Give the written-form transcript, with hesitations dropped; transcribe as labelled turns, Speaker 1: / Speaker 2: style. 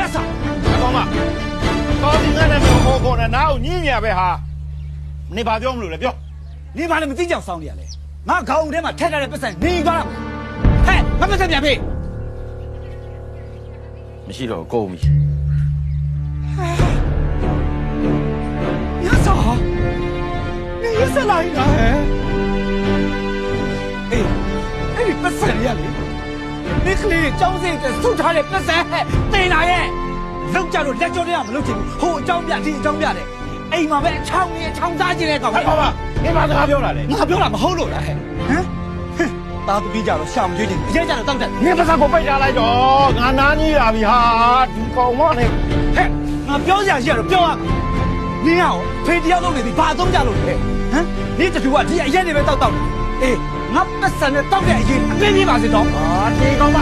Speaker 1: လက်ဆောင်
Speaker 2: ကောင်းမတော်ဒီငါနဲ့ခေါ်နေနားကိုညင်းညာပဲဟာနေပါပြောမလို့လေပြော
Speaker 1: နေပါလေမသိကြအောင်စောင်းနေရလေငါခေါင်းထဲမှာထက်ထားတဲ့ပတ်စံနေသွားတာဟဲ့ငါပတ်စံပြန်ဖေး
Speaker 2: မရှိတော့ကုန်ပြီ
Speaker 1: ရစားနေရစလိုက်တာဟဲ့အေးအဲ့ဒီပတ်စံရလေဒီကလေးចောင်းစိတ်တဲ့ဆုတ်ထားတဲ့ပတ်စံတင်လာရဲ့လောက်ကြတော့လက်ကြောတွေကမလုပ်ချင်ဘူးဟိုအကြောင်းပြဒီအကြောင်းပြတဲ့အိမ်မှာပဲအချောင်းကြီးအချောင်းသားကြီးတဲ့ကောင်
Speaker 2: ဟဲ့ပါပါနေပါစကားပြောတာလေ
Speaker 1: ငါပြောတာမဟုတ်လို့လားဟဲ့ဟမ်သားသမီးကြတော့ရှောင်ကြွေးတယ်အကျဉ်းကြတော့တောက်တယ်
Speaker 2: နေပါစကိုပိတ်ထားလိုက်တော့ငါနားကြီးလာပြီဟာဒီကောင်မနဲ့
Speaker 1: ဟဲ့ငါပြောစရာရှိရတော့ပြောရမှာနင်းရောဖေးတယောက်လုံးနေပြီဘာအသုံးကြလို့လဲဟမ်နင်းတူကဒီအရက်တွေပဲတောက်အေးငါပတ်စံနဲ့တောက်တဲ့အရင်အပင်းပြပါစေတော့
Speaker 2: ဟာဒီကောင်မ